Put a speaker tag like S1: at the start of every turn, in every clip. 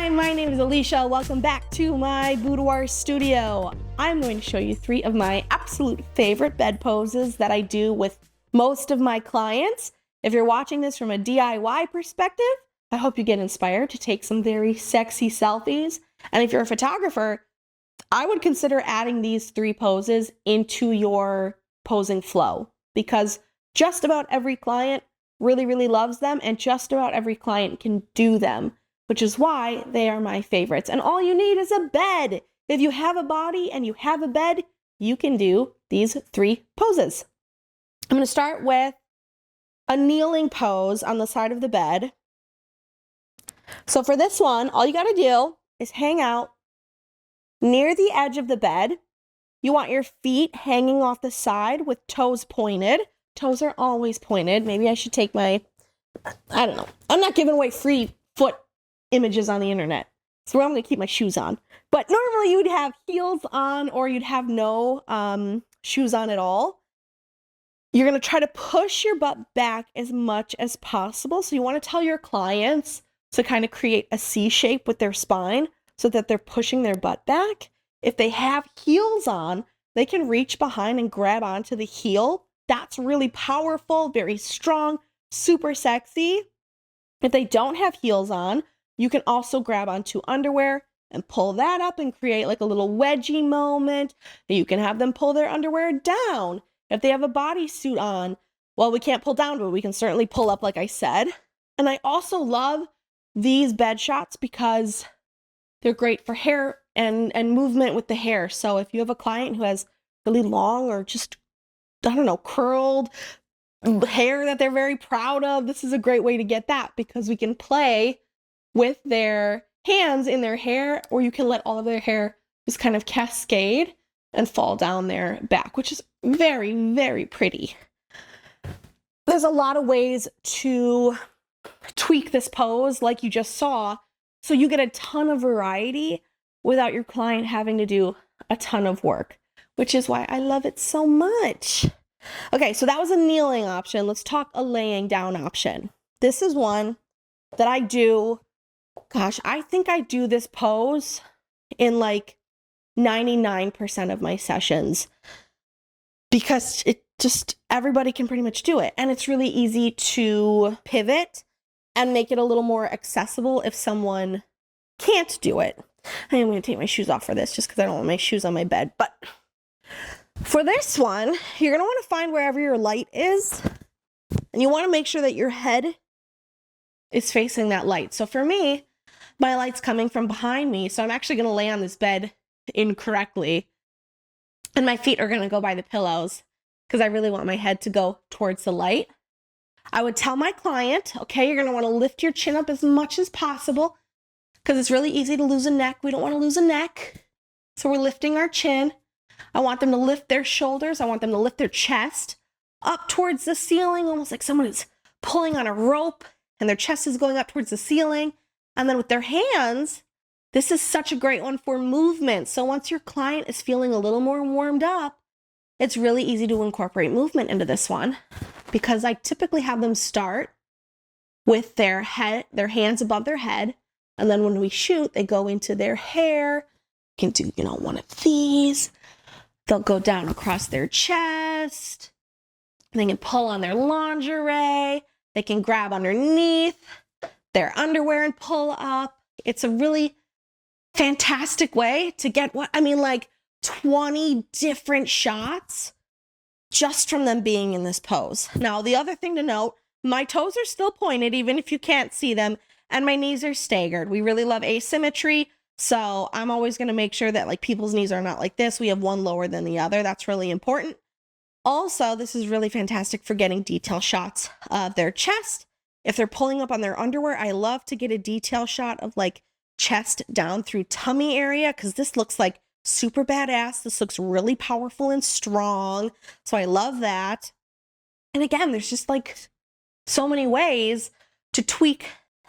S1: Hi, my name is Alicia. Welcome back to my boudoir studio. I'm going to show you 3 of my absolute favorite bed poses that I do with most of my clients. If you're watching this from a DIY perspective, I hope you get inspired to take some very sexy selfies. And if you're a photographer, I would consider adding these 3 poses into your posing flow, because just about every client really loves them, and just about every client can do them, which is why they are my favorites. And all you need is a bed. If you have a body and you have a bed, you can do these 3 poses. I'm going to start with a kneeling pose on the side of the bed. So for this one, all you got to do is hang out near the edge of the bed. You want your feet hanging off the side with toes pointed. Toes are always pointed. Maybe I should take my, I don't know. I'm not giving away free foot images on the internet, so I'm going to keep my shoes on. But normally you'd have heels on, or you'd have no shoes on at all. You're going to try to push your butt back as much as possible. So you want to tell your clients to kind of create a C shape with their spine so that they're pushing their butt back. If they have heels on, they can reach behind and grab onto the heel. That's really powerful, very strong, super sexy. If they don't have heels on, you can also grab onto underwear and pull that up and create like a little wedgie moment. You can have them pull their underwear down. If they have a bodysuit on, well, we can't pull down, but we can certainly pull up, like I said. And I also love these bed shots because they're great for hair and movement with the hair. So if you have a client who has really long or just, I don't know, curled hair that they're very proud of, this is a great way to get that, because we can play with their hands in their hair, or you can let all of their hair just kind of cascade and fall down their back, which is very pretty. There's a lot of ways to tweak this pose like you just saw, so you get a ton of variety without your client having to do a ton of work, which is why I love it so much. Okay, so that was a kneeling option. Let's talk a laying down option. This is one that I do, gosh, I think I do this pose in like 99% of my sessions, because it just, everybody can pretty much do it. And it's really easy to pivot and make it a little more accessible if someone can't do it. I am going to take my shoes off for this just because I don't want my shoes on my bed. But for this one, you're going to want to find wherever your light is, and you want to make sure that your head is facing that light. So for me, my light's coming from behind me, so I'm actually going to lay on this bed incorrectly, and my feet are going to go by the pillows because I really want my head to go towards the light. I would tell my client, okay, you're going to want to lift your chin up as much as possible, because it's really easy to lose a neck. We don't want to lose a neck, so we're lifting our chin. I want them to lift their shoulders. I want them to lift their chest up towards the ceiling, almost like someone is pulling on a rope and their chest is going up towards the ceiling. And then with their hands, this is such a great one for movement. So once your client is feeling a little more warmed up, it's really easy to incorporate movement into this one, because I typically have them start with their hands above their head. And then when we shoot, they go into their hair. You can do, one of these. They'll go down across their chest. They can pull on their lingerie. They can grab underneath their underwear and pull up. It's a really fantastic way to get like 20 different shots just from them being in this pose. Now, the other thing to note, my toes are still pointed even if you can't see them, and my knees are staggered. We really love asymmetry. So I'm always going to make sure that people's knees are not like this. We have one lower than the other. That's really important. Also, this is really fantastic for getting detail shots of their chest. If they're pulling up on their underwear, I love to get a detail shot of chest down through tummy area, because this looks like super badass. This looks really powerful and strong. So I love that. And again, there's just so many ways to tweak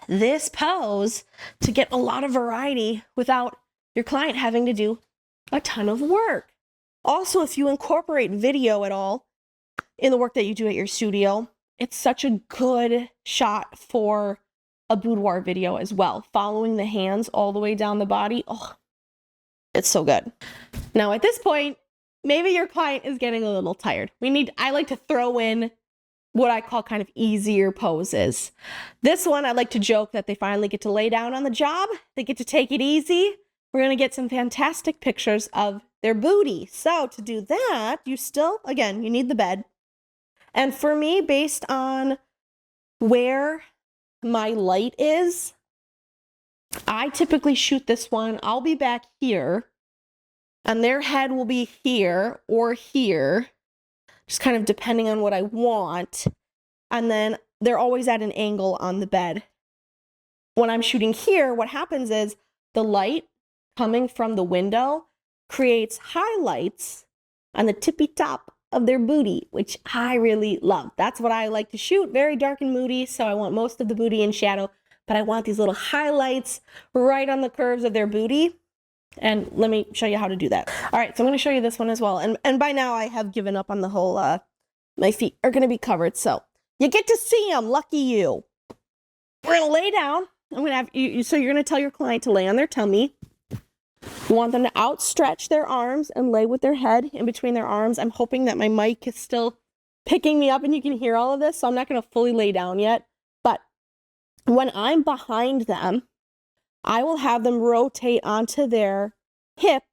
S1: this pose to get a lot of variety without your client having to do a ton of work. Also, if you incorporate video at all in the work that you do at your studio, it's such a good shot for a boudoir video as well, following the hands all the way down the body. Oh, it's so good. Now at this point, maybe your client is getting a little tired. I like to throw in what I call kind of easier poses. This one, I like to joke that they finally get to lay down on the job. They get to take it easy. We're gonna get some fantastic pictures of their booty. So to do that, you need the bed. And for me, based on where my light is, I typically shoot this one. I'll be back here and their head will be here or here, just kind of depending on what I want. And then they're always at an angle on the bed. When I'm shooting here, what happens is the light coming from the window creates highlights on the tippy top of their booty, which I really love. That's what I like to shoot, very dark and moody, so I want most of the booty in shadow, but I want these little highlights right on the curves of their booty. And let me show you how to do that. All right, so I'm gonna show you this one as well. And by now I have given up on the whole, my feet are gonna be covered, so you get to see them, lucky you. We're gonna lay down. I'm gonna have you, so you're gonna tell your client to lay on their tummy. You want them to outstretch their arms and lay with their head in between their arms. I'm hoping that my mic is still picking me up and you can hear all of this, so I'm not gonna fully lay down yet. But when I'm behind them, I will have them rotate onto their hip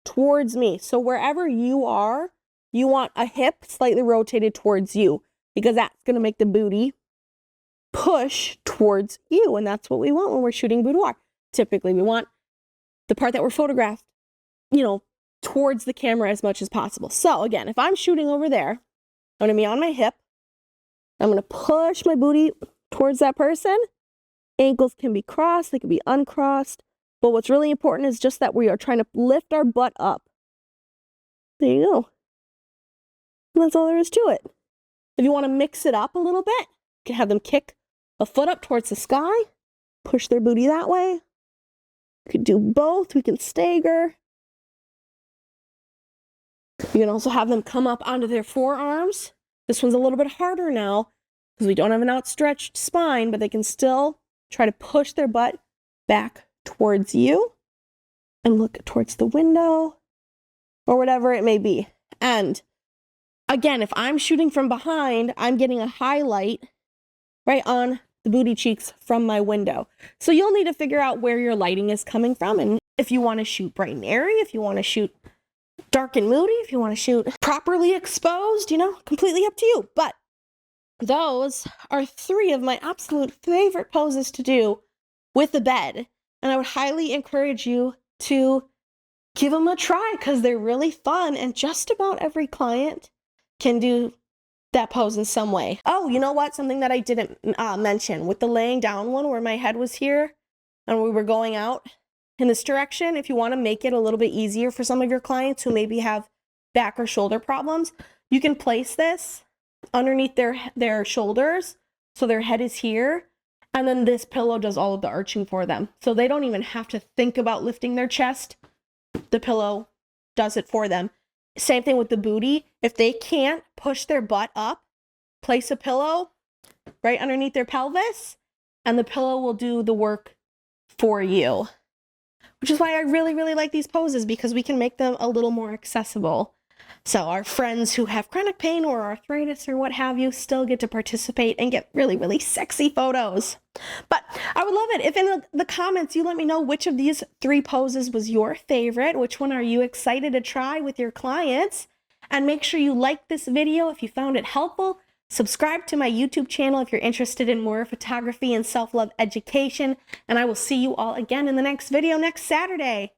S1: towards me. So wherever you are, you want a hip slightly rotated towards you, because that's going to make the booty push towards you. And that's what we want when we're shooting boudoir. Typically, we want the part that we're photographed, towards the camera as much as possible. So again, if I'm shooting over there, I'm going to be on my hip. I'm going to push my booty towards that person. Ankles can be crossed, they can be uncrossed. But what's really important is just that we are trying to lift our butt up. There you go. And that's all there is to it. If you want to mix it up a little bit, you can have them kick a foot up towards the sky, push their booty that way. You can do both. We can stagger. You can also have them come up onto their forearms. This one's a little bit harder now because we don't have an outstretched spine, but they can still try to push their butt back towards you and look towards the window or whatever it may be. And again, if I'm shooting from behind, I'm getting a highlight right on the booty cheeks from my window. So you'll need to figure out where your lighting is coming from. And if you want to shoot bright and airy, if you want to shoot dark and moody, if you want to shoot properly exposed, completely up to you. But those are 3 of my absolute favorite poses to do with the bed. And I would highly encourage you to give them a try because they're really fun. And just about every client can do that pose in some way. Oh, you know what? Something that I didn't mention with the laying down one where my head was here and we were going out in this direction. If you want to make it a little bit easier for some of your clients who maybe have back or shoulder problems, you can place this underneath their shoulders, so their head is here, and then this pillow does all of the arching for them. So they don't even have to think about lifting their chest. The pillow does it for them. Same thing with the booty. If they can't push their butt up, place a pillow right underneath their pelvis, and the pillow will do the work for you. Which is why I really, really like these poses, because we can make them a little more accessible. So our friends who have chronic pain or arthritis or what have you still get to participate and get really, really sexy photos. But I would love it if in the comments you let me know which of these 3 poses was your favorite. Which one are you excited to try with your clients? And make sure you like this video if you found it helpful. Subscribe to my YouTube channel if you're interested in more photography and self-love education. And I will see you all again in the next video next Saturday.